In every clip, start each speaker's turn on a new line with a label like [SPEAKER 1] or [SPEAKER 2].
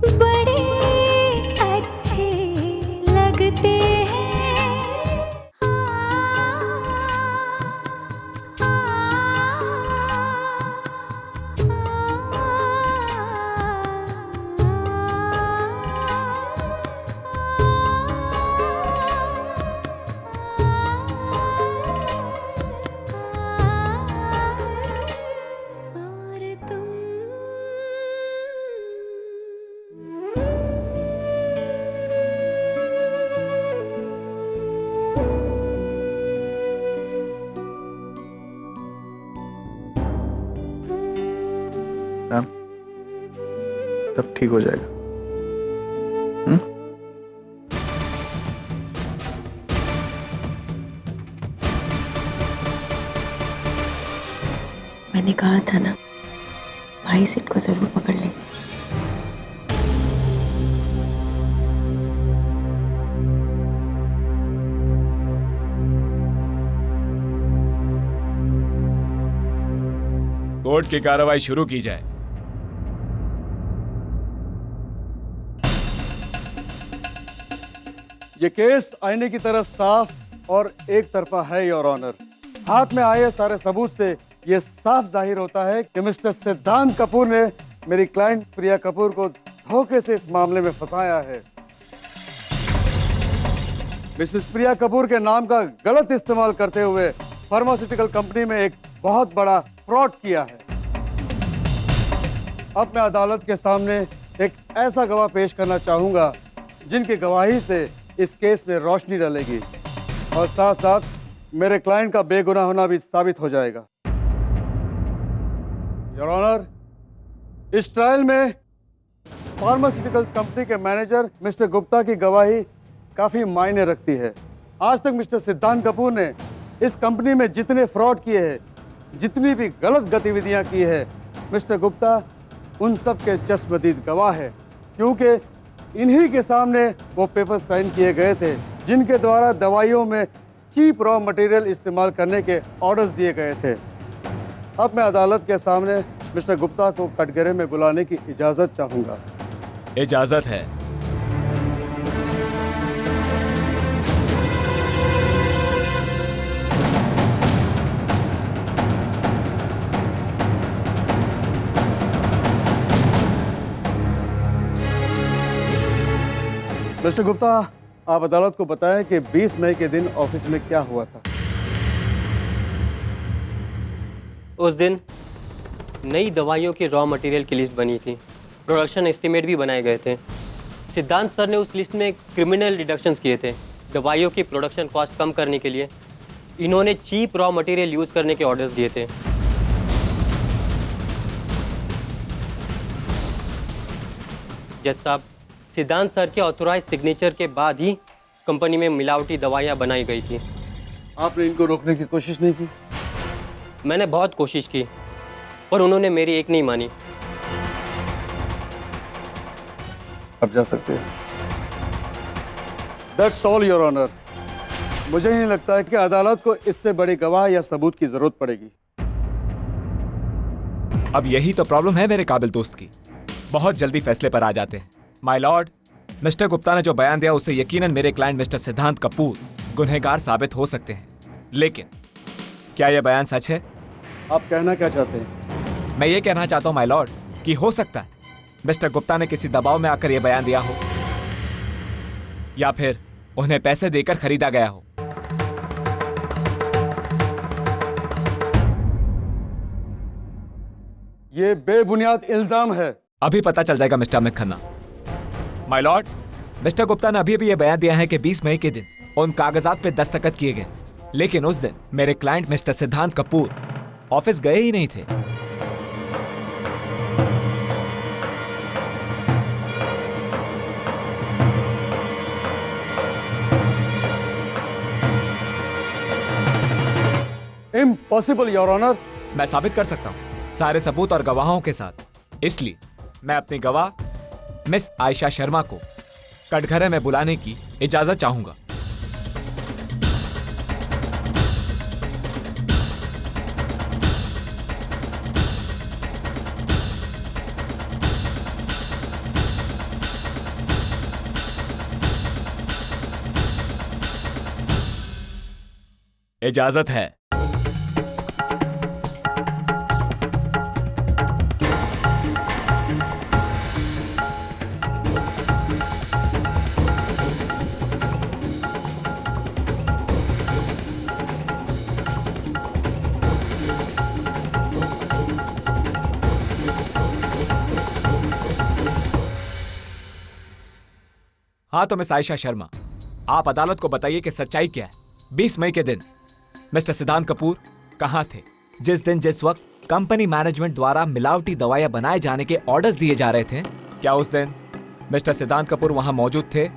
[SPEAKER 1] बड़े अच्छे लगते हैं। और तुम
[SPEAKER 2] मैम, सब ठीक हो जाएगा। हम्म?
[SPEAKER 3] मैंने कहा था ना, भाई से इनको जरूर पकड़ लेंगे।
[SPEAKER 4] कोर्ट की कार्रवाई शुरू की जाए।
[SPEAKER 5] ये केस आईने की तरह साफ और एक तरफा है योर ऑनर। हाथ में आए सारे सबूत से ये साफ जाहिर होता है कि मिस्टर सिद्धांत कपूर ने मेरी क्लाइंट प्रिया कपूर को धोखे से इस मामले में फंसाया है। मिसेस प्रिया कपूर के नाम का गलत इस्तेमाल करते हुए फार्मास्यूटिकल कंपनी में एक बहुत बड़ा फ्रॉड किया है। अब मैं अदालत के सामने एक ऐसा गवाह पेश करना चाहूंगा जिनकी गवाही से इस केस में रोशनी डलेगी और साथ साथ मेरे क्लाइंट का बेगुनाह होना भी साबित हो जाएगा। योर ऑनर, इस ट्रायल में फार्मास्यूटिकल्स कंपनी के मैनेजर मिस्टर गुप्ता की गवाही काफी मायने रखती है। आज तक मिस्टर सिद्धांत कपूर ने इस कंपनी में जितने फ्रॉड किए हैं, जितनी भी गलत गतिविधियां की है, मिस्टर गुप्ता उन सब के चश्मदीद गवाह है, क्योंकि इन्हीं के सामने वो पेपर साइन किए गए थे जिनके द्वारा दवाइयों में चीप रॉ मटेरियल इस्तेमाल करने के ऑर्डर्स दिए गए थे। अब मैं अदालत के सामने मिस्टर गुप्ता को कटघरे में बुलाने की इजाजत चाहूंगा।
[SPEAKER 4] इजाजत है।
[SPEAKER 5] मिस्टर गुप्ता, आप अदालत को बताएं कि 20 मई के दिन ऑफिस में क्या हुआ था।
[SPEAKER 6] उस दिन नई दवाइयों की रॉ मटेरियल की लिस्ट बनी थी, प्रोडक्शन एस्टीमेट भी बनाए गए थे। सिद्धांत सर ने उस लिस्ट में क्रिमिनल डिडक्शंस किए थे। दवाइयों की प्रोडक्शन कॉस्ट कम करने के लिए इन्होंने चीप रॉ मटेरियल यूज़ करने के ऑर्डर्स दिए थे। जज साहब, सिद्धांत सर के ऑथोराइज सिग्नेचर के बाद ही कंपनी में मिलावटी दवाइयाँ बनाई गई थी।
[SPEAKER 5] आपने इनको रोकने की कोशिश नहीं की?
[SPEAKER 6] मैंने बहुत कोशिश की पर उन्होंने मेरी एक नहीं मानी।
[SPEAKER 5] अब जा सकते हैं। That's all your honour. मुझे नहीं लगता है कि अदालत को इससे बड़ी गवाह या सबूत की जरूरत पड़ेगी।
[SPEAKER 4] अब यही तो प्रॉब्लम है मेरे काबिल दोस्त की, बहुत जल्दी फैसले पर आ जाते हैं। माय लॉर्ड, मिस्टर गुप्ता ने जो बयान दिया उससे यकीनन मेरे क्लाइंट मिस्टर सिद्धांत कपूर गुनहगार साबित हो सकते हैं, लेकिन क्या यह बयान सच है?
[SPEAKER 5] आप कहना क्या चाहते हैं?
[SPEAKER 4] मैं ये कहना चाहता हूँ माय लॉर्ड कि हो सकता है मिस्टर गुप्ता ने किसी दबाव में आकर यह बयान दिया हो या फिर उन्हें पैसे देकर खरीदा गया हो।
[SPEAKER 5] ये बेबुनियाद इल्जाम है।
[SPEAKER 4] अभी पता चल जाएगा mister Amit Khanna. My Lord, mister Gupta ने अभी भी यह बयान दिया है कि 20 मई के दिन उन कागजात पे दस्तखत किए गए, लेकिन उस दिन मेरे क्लाइंट मिस्टर सिद्धांत कपूर ऑफिस गए ही नहीं थे।
[SPEAKER 5] Impossible your honour.
[SPEAKER 4] मैं साबित कर सकता हूं सारे सबूत और गवाहों के साथ, इसलिए मैं अपनी गवाह मिस आयशा शर्मा को कटघरे में बुलाने की इजाजत चाहूंगा। इजाजत है। हाँ तो मिस आयशा शर्मा, आप अदालत को बताइए कि सच्चाई क्या है। 20 मई के दिन मिस्टर सिद्धांत कपूर कहाँ थे? जिस दिन जिस वक्त कंपनी मैनेजमेंट द्वारा मिलावटी दवाइयां बनाए जाने के ऑर्डर्स दिए जा रहे थे, क्या उस दिन मिस्टर सिद्धांत कपूर वहां मौजूद थे?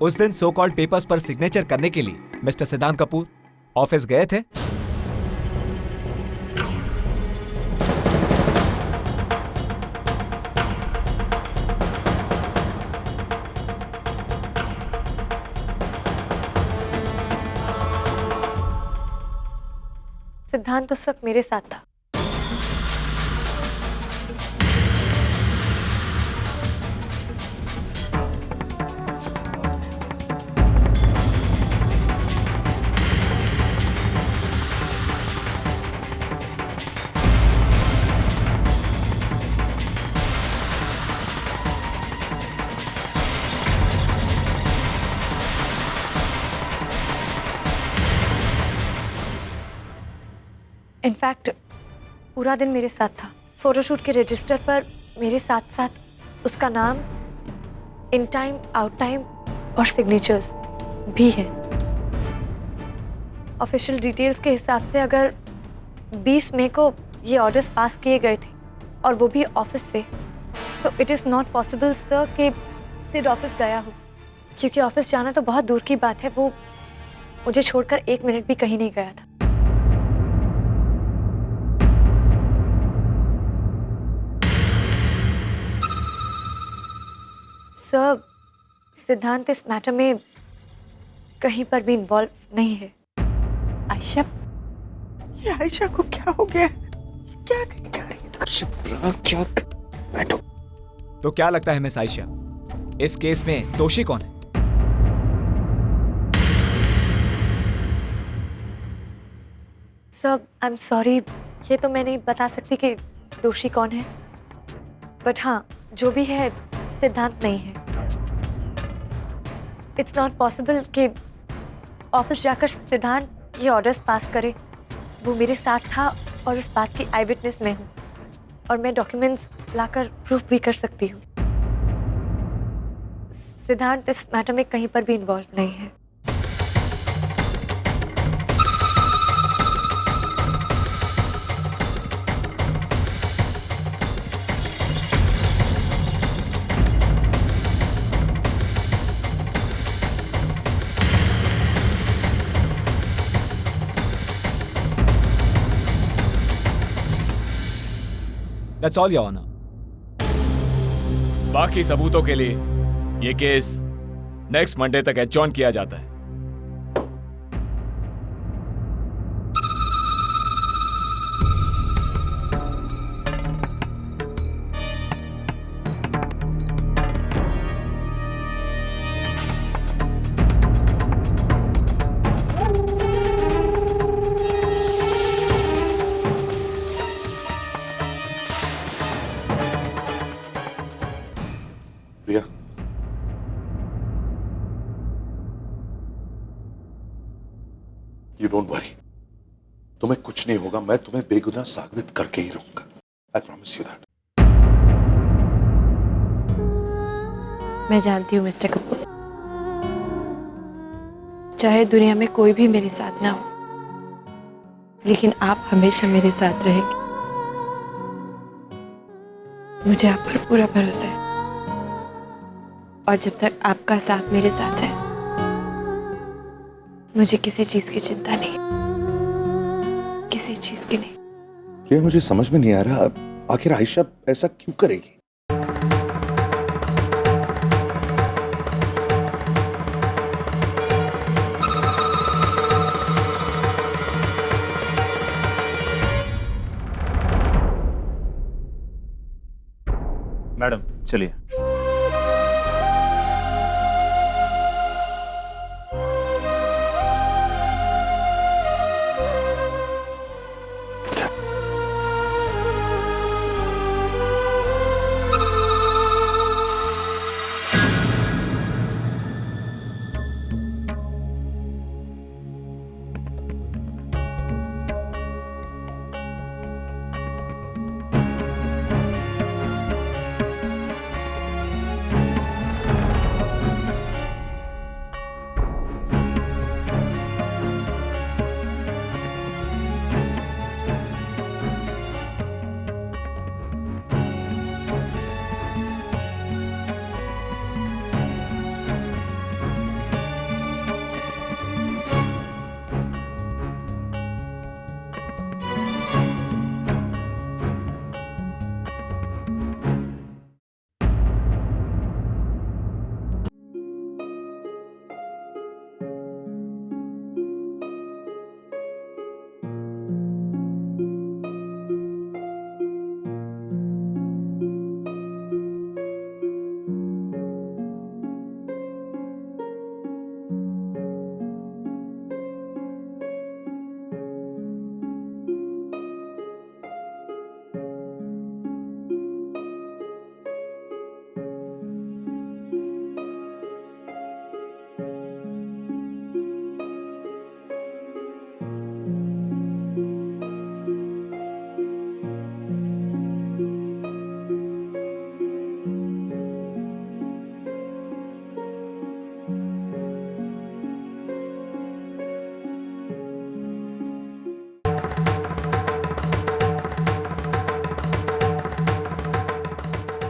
[SPEAKER 4] उस दिन सो कॉल्ड पेपर्स पर सिग्नेचर करने के लिए मिस्टर सिद्धांत कपूर ऑफिस गए थे?
[SPEAKER 3] सिद्धांत उस वक्त मेरे साथ था। इनफैक्ट पूरा दिन मेरे साथ था। फोटोशूट के रजिस्टर पर मेरे साथ साथ उसका नाम, इन टाइम, आउट टाइम और सिग्नेचर्स भी हैं। ऑफिशियल डिटेल्स के हिसाब से अगर 20 मई को ये ऑर्डर्स पास किए गए थे और वो भी ऑफिस से, so it is not possible sir कि सिड ऑफिस गया हो, क्योंकि ऑफिस जाना तो बहुत दूर की बात है, वो मुझे छोड़कर 1 मिनट भी कहीं नहीं गया था। सर, सिद्धांत इस मैटर में कहीं पर भी इन्वॉल्व नहीं है।
[SPEAKER 7] आयशा, ये आयशा को क्या हो गया? क्या कही जा रही है?
[SPEAKER 2] क्या? बैठो।
[SPEAKER 4] तो क्या लगता है मिस आयशा, इस केस में दोषी कौन है?
[SPEAKER 3] सर, आई एम सॉरी, ये तो मैं नहीं बता सकती कि दोषी कौन है, बट हाँ, जो भी है सिद्धांत नहीं है। इट्स नॉट पॉसिबल कि ऑफिस जाकर सिद्धांत ये ऑर्डर्स पास करे। वो मेरे साथ था और उस बात की आई विटनेस मैं हूँ, और मैं डॉक्यूमेंट्स लाकर प्रूफ भी कर सकती हूँ। सिद्धांत इस मैटर में कहीं पर भी इन्वॉल्व नहीं है।
[SPEAKER 4] That's all, Your Honor. बाकी सबूतों के लिए ये केस नेक्स्ट मंडे तक एडजॉर्न किया जाता है।
[SPEAKER 8] प्रिया, यू डोंट वरी, तुम्हें कुछ नहीं होगा। मैं तुम्हें बेगुनाह साबित करके ही रहूंगा। I promise you that.
[SPEAKER 3] मैं जानती हूँ मिस्टर कपूर, चाहे दुनिया में कोई भी मेरे साथ ना हो, लेकिन आप हमेशा मेरे साथ रहेंगे। मुझे आप पर पूरा भरोसा है, और जब तक आपका साथ मेरे साथ है, मुझे किसी चीज की चिंता नहीं, किसी चीज की नहीं।
[SPEAKER 8] प्रिया, मुझे समझ में नहीं आ रहा, आखिर आयशा ऐसा क्यों करेगी?
[SPEAKER 2] मैडम चलिए।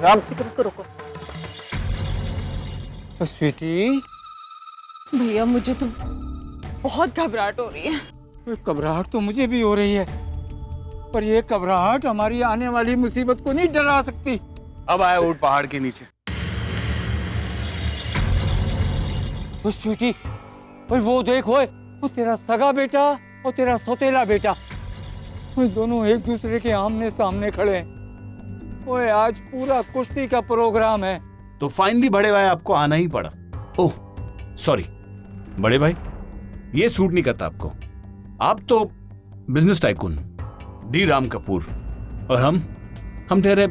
[SPEAKER 9] राम इसको रोको। स्वीटी,
[SPEAKER 7] भैया मुझे तो बहुत घबराहट हो रही है।
[SPEAKER 9] घबराहट तो मुझे भी हो रही है, पर यह घबराहट हमारी आने वाली मुसीबत को नहीं डरा सकती।
[SPEAKER 8] अब आया ऊंट पहाड़ के नीचे।
[SPEAKER 9] स्वीटी, ओए वो देख, ओए वो तेरा सगा बेटा और तेरा सौतेला बेटा, ओए दोनों एक दूसरे के आमने सामने खड़े हैं। ओए आज पूरा कुश्ती का प्रोग्राम है।
[SPEAKER 10] तो फाइनली बड़े भाई आपको आना ही पड़ा। ओह सॉरी बड़े भाई, ये सूट नहीं करता आपको। आप तो business tycoon D Ram Kapoor, और हम ठहरे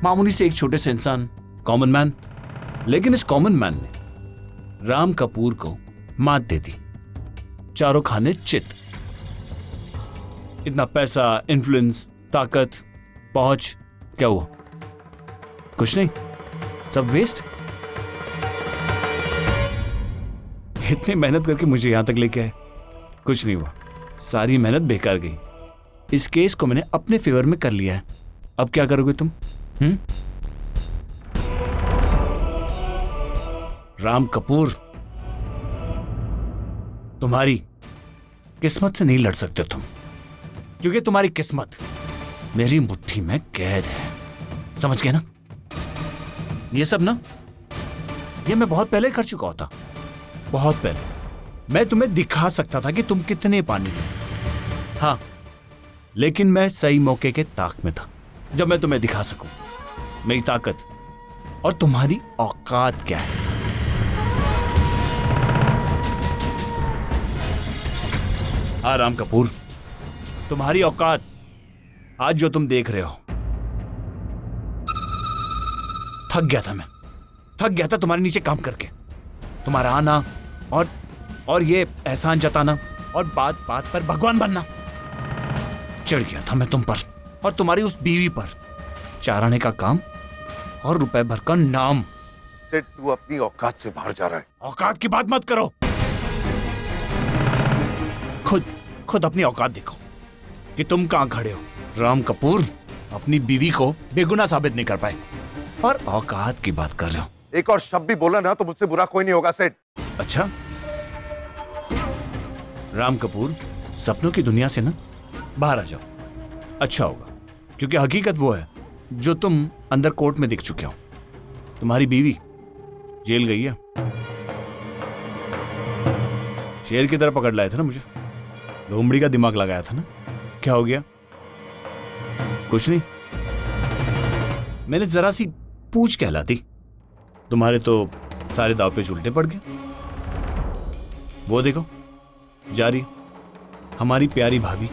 [SPEAKER 10] मामूली से एक छोटे से इंसान, कॉमन मैन। लेकिन इस कॉमन मैन ने राम कपूर को मात दे दी, चारों खाने चित। इतना पैसा, इन्फ्लुएंस, ताकत, पहुंच, क्या हुआ? कुछ नहीं, सब वेस्ट। इतनी मेहनत करके मुझे यहां तक लेके आए, कुछ नहीं हुआ, सारी मेहनत बेकार गई। इस केस को मैंने अपने फेवर में कर लिया है। अब क्या करोगे तुम? राम कपूर, तुम्हारी किस्मत से नहीं लड़ सकते तुम, क्योंकि तुम्हारी किस्मत मेरी मुट्ठी में कैद है। समझ गए ना? ये सब ना, ये मैं बहुत पहले कर चुका होता, बहुत पहले। मैं तुम्हें दिखा सकता था कि तुम कितने पानी में। हाँ, लेकिन मैं सही मौके के ताक में था, जब मैं तुम्हें दिखा सकूं मेरी ताकत और तुम्हारी औकात क्या है। हाँ राम कपूर, तुम्हारी औकात आज जो तुम देख रहे हो, थक गया था मैं, थक गया था तुम्हारे नीचे काम करके। तुम्हारा आना और ये एहसान जताना और बात बात पर भगवान बनना, चढ़ गया था मैं तुम पर और तुम्हारी उस बीवी पर। 4 आने का काम और रुपए भर का नाम।
[SPEAKER 8] सेठ, तू अपनी औकात से बाहर जा रहा है।
[SPEAKER 10] औकात की बात मत करो, खुद अपनी औकात देखो कि तुम कहां खड़े हो। राम कपूर अपनी बीवी को बेगुनाह साबित नहीं कर पाए और औकात की बात कर रहे हो।
[SPEAKER 8] एक और शब्द भी बोला ना तो मुझसे बुरा कोई नहीं होगा सेठ।
[SPEAKER 10] अच्छा, राम कपूर, सपनों की दुनिया से ना बाहर आ जाओ, अच्छा होगा, क्योंकि हकीकत वो है जो तुम अंदर कोर्ट में दिख चुके हो। तुम्हारी बीवी जेल गई है। शेर की तरह पकड़ लाए थे ना मुझे, लोमड़ी का दिमाग लगाया था ना। क्या हो गया? कुछ नहीं, मैंने जरा सी पूछ कहलाती, तुम्हारे तो सारे दाव पे उल्टे पड़ गए। वो देखो जा रही हमारी प्यारी भाभी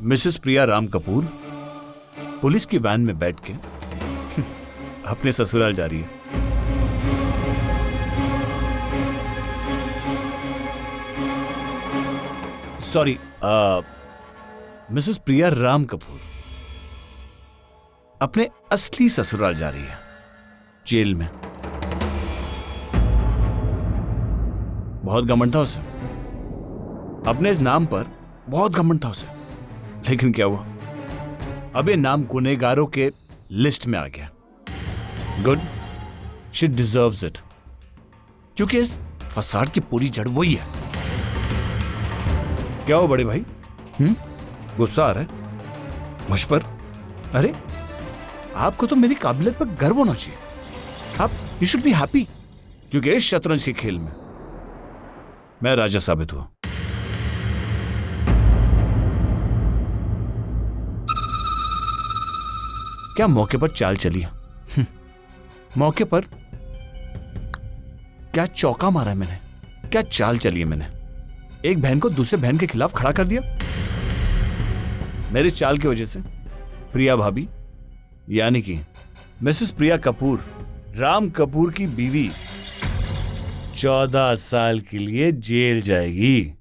[SPEAKER 10] मिसेस प्रिया राम कपूर पुलिस की वैन में बैठ के अपने ससुराल जा रही है। सॉरी, मिसेस प्रिया राम कपूर अपने असली ससुराल जा रही है, जेल में। बहुत घमंड था उसे, अपने इस नाम पर बहुत घमंड था उसे। लेकिन क्या हुआ, अब ये नाम गुनहगारों के लिस्ट में आ गया। गुड, शी डिजर्व्स इट, क्योंकि इस फसाद की पूरी जड़ वही है। क्या हो बड़े भाई, गुस्सा आ रहा है मुझ पर? अरे आपको तो मेरी काबिलियत पर गर्व होना चाहिए। आप यू शुड बी हैप्पी, क्योंकि इस शतरंज के खेल में मैं राजा साबित हुआ। क्या मौके पर चाल चली है? मौके पर क्या चौका मारा है मैंने, क्या चाल चली है मैंने। एक बहन को दूसरे बहन के खिलाफ खड़ा कर दिया। मेरी चाल की वजह से प्रिया भाभी यानी कि मिसेस प्रिया कपूर, राम कपूर की बीवी 14 साल के लिए जेल जाएगी।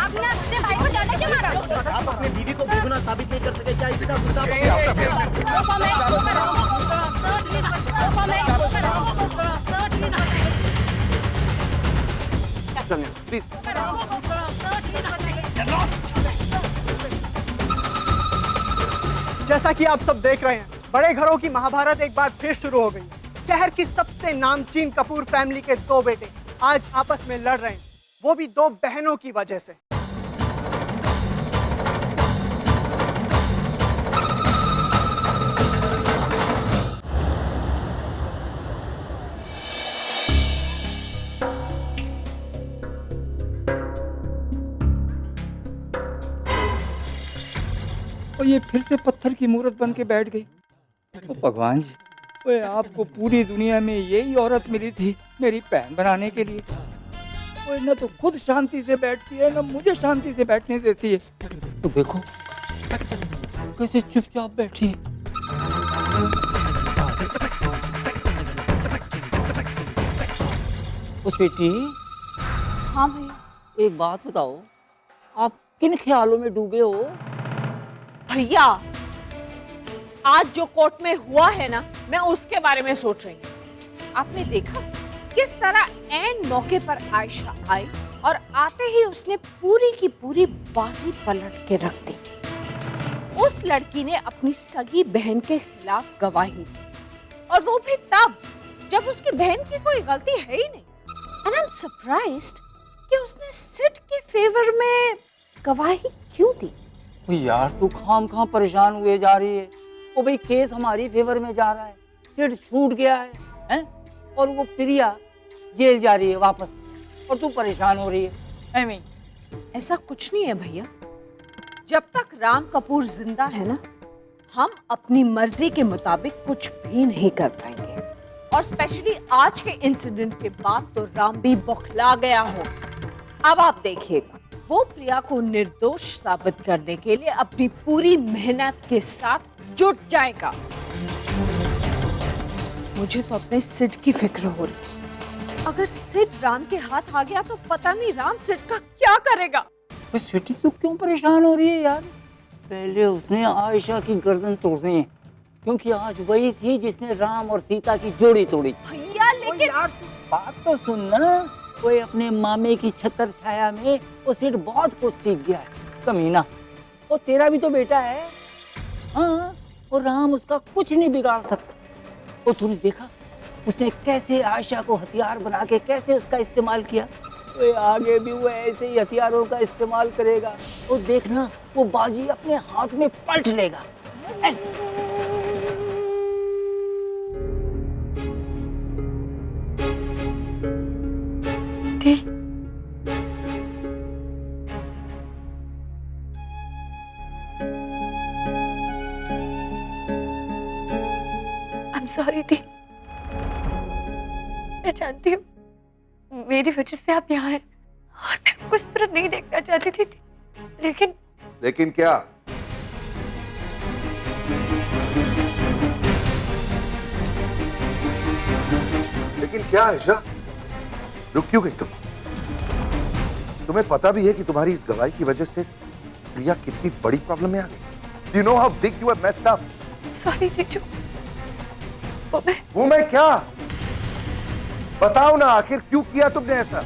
[SPEAKER 1] आपने अपने भाई को जाना क्यों मारा?
[SPEAKER 9] आप अपने बीवी को बेगुनाह साबित नहीं कर सके क्या? इसका
[SPEAKER 8] चलिए प्लीज।
[SPEAKER 11] जैसा कि आप सब देख रहे हैं, बड़े घरों की महाभारत एक बार फिर शुरू हो गई। शहर की सबसे नामचीन कपूर फैमिली के दो बेटे आज आपस में लड़ रहे हैं, वो भी दो बहनों की वजह से।
[SPEAKER 9] और ये फिर से पत्थर की मूर्त बन के बैठ गई। ओ भगवान जी, ओए आपको पूरी दुनिया में यही औरत मिली थी मेरी बहन बनाने के लिए। ओए न तो खुद शांति से बैठती है, न मुझे शांति से बैठने देती है। तो देखो कैसे चुपचाप बैठी है। ओ स्वीटी,
[SPEAKER 7] हाँ भैया।
[SPEAKER 9] एक बात बताओ, आप किन ख्यालों में डूबे हो?
[SPEAKER 7] भैया, आज जो कोर्ट में हुआ है ना, मैं उसके बारे में सोच रही हूँ। आपने देखा किस तरह एन मौके पर आयशा आई और आते ही उसने पूरी की पूरी बाजी पलट के रख दी। उस लड़की ने अपनी सगी बहन के खिलाफ गवाही दी, और वो भी तब जब उसकी बहन की कोई गलती है ही नहीं। And I'm surprised कि उसने सिड के फेवर में गवाही क्यों दी?
[SPEAKER 9] ओ यार, तू खाम परेशान हुए जा रही है। ओ भाई, केस हमारी फेवर में जा रहा है, सिड छूट गया है, हैं? और वो प्रिया जेल जा रही है वापस, और तू परेशान हो रही है। ऐਵੇਂ
[SPEAKER 7] ऐसा कुछ नहीं है भैया। जब तक राम कपूर जिंदा है ना, हम अपनी मर्जी के मुताबिक कुछ भी नहीं कर पाएंगे। और स्पेशली आज के इंसिडेंट के बाद तो राम भी बौखला गया हो। अब आप देखिएगा, वो प्रिया को निर्दोष साबित करने के लिए अपनी पूरी मेहनत के साथ जुट जाएगा। मुझे तो अपने सिड की फिक्र हो रही। अगर सिड राम के हाथ आ गया तो पता नहीं राम सिड का क्या करेगा।
[SPEAKER 9] स्वीटी, तू क्यों परेशान हो रही है यार? पहले उसने आयशा की गर्दन तोड़नी है, क्योंकि आज वही थी जिसने राम और सीता की जोड़ी तोड़ी।
[SPEAKER 7] भैया लेकिन
[SPEAKER 9] यार, बात तो सुन ना। कोई अपने मामे की छतर छाया में वो सिड बहुत कुछ सीख गया है, कमीना। वो तेरा भी तो बेटा है। हाँ, और राम उसका कुछ नहीं बिगाड़ सकता। वो तूने देखा उसने कैसे आयशा को हथियार बना के कैसे उसका इस्तेमाल किया। तो आगे भी वो ऐसे ही हथियारों का इस्तेमाल करेगा। वो देखना, वो बाजी अपने हाथ में पलट लेगा। ऐसे।
[SPEAKER 3] I'm sorry दी। मैं जानती हूँ मेरी वजह से आप यहाँ हैं, और मैं आपको इस तरह नहीं देखना चाहती थी,
[SPEAKER 8] लेकिन क्या? लेकिन क्या आयशा, रुक क्यों गई तुम? तुम्हें पता भी है कि तुम्हारी इस गवाही की वजह से प्रिया कितनी बड़ी प्रॉब्लम में आ गई। You know how big you have messed up.
[SPEAKER 3] Sorry जीजू।
[SPEAKER 8] वो मैं क्या? बताओ ना, आखिर क्यों किया तुमने ऐसा?